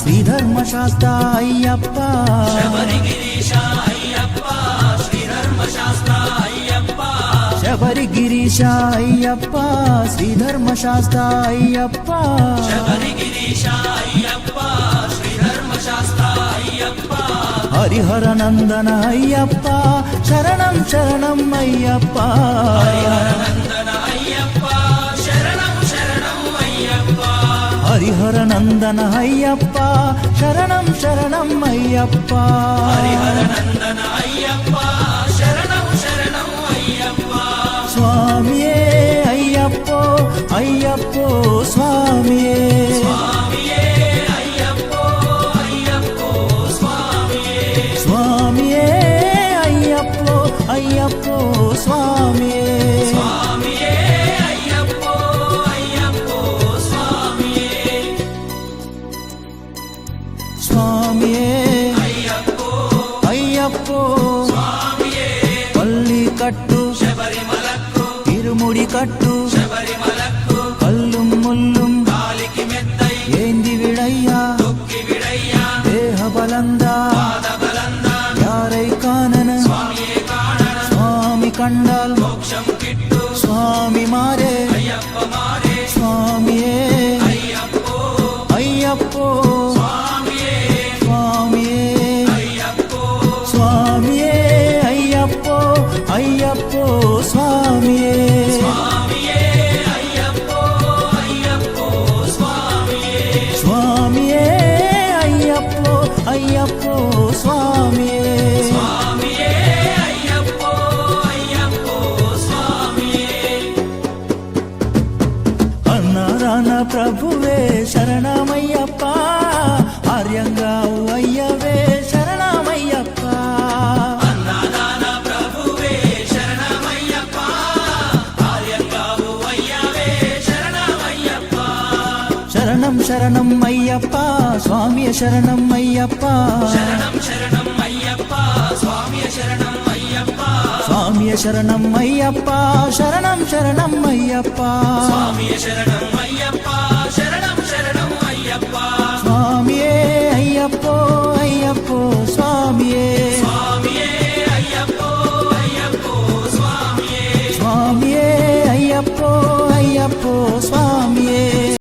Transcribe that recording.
శ్రీధర్మశాస్త్ర అయ్యప్ప శబరిగిరీశ అయ్యప్ప శ్రీధర్మశాస్త్ర అయ్యప్ప శబరిగిరీశ అయ్యప్ప శ్రీధర్మశాస్త్ర అయ్యప్ప శబరిగిరీశ అయ్యప్ప శ్రీధర్మశాస్త్ర అయ్యప్ప హరిహర నందన అయ్యప్ప శరణం శరణం అయ్యప్ప హరిహరనందన అయ్యప్ప శరణం శరణం అయ్యప్ప హరిహర నందన అయ్యప్ప శరణం శరణం అయ్యప్ప హరిహరనందన అయ్యప్ప శరణం శరణం అయ్యప్ప స్వామియే అయ్యప్పో అయ్యప్పో స్వామియే స్వామియే అయ్యప్పో అయ్యప్పో స్వామియే స్వామియే అయ్యప్పో అయ్యప్పో స్వామియే స్వామియే అయ్యప్పో అయ్యప్పో స్వామియే స్వామియే అయ్యప్పో అయ్యప్పో స్వామియే పల్లి కట్టు శబరిమలకు ఇరుముడి కట్టు శబరిమలకు కల్లు ముల్లుం కాలికి మెత్తై ఏంది విడయ్యా తొక్కి విడయ్యా దేహ బలందా పాదబలందా యారై కానన స్వామియే కాణన స్వామి కండాల్ మోక్షం కిట్టు స్వామి మారే అయ్యప్ప మారే స్వామియే అయ్యప్పో అయ్యప్పో స్వామియే స్వామియే అయ్యప్పో స్వామియే అయ్యప్పో అయ్యప్పో స్వామియే స్వామియే అయ్యప్పో అయ్యప్పో స్వామియే స్వామియే అయ్యప్పో అయ్యప్పో స్వామియే స్వామియే అయ్యప్పో అయ్యప్పో స్వామియే అన్నారాన ప్రభువే శరణమయ్యప్ప ఆర్యంగా అయ్యవే శరణమయ్యప్ప అన్నదాన ప్రభువే శరణమయ్యప్ప ఆర్యంగావు అయ్యవే శరణమయ్యప్ప శరణం శరణం అయ్యప్ప స్వామియ శరణం అయ్యప్ప శరణం శరణం అయ్యప్ప స్వామియ శరణం అయ్యప్ప స్వామియ శరణం అయ్యప్ప శరణం శరణం అయ్యప్ప స్వామియ శరణం అయ్యప్ప శరణం శరణం అయ్యప్ప స్వామి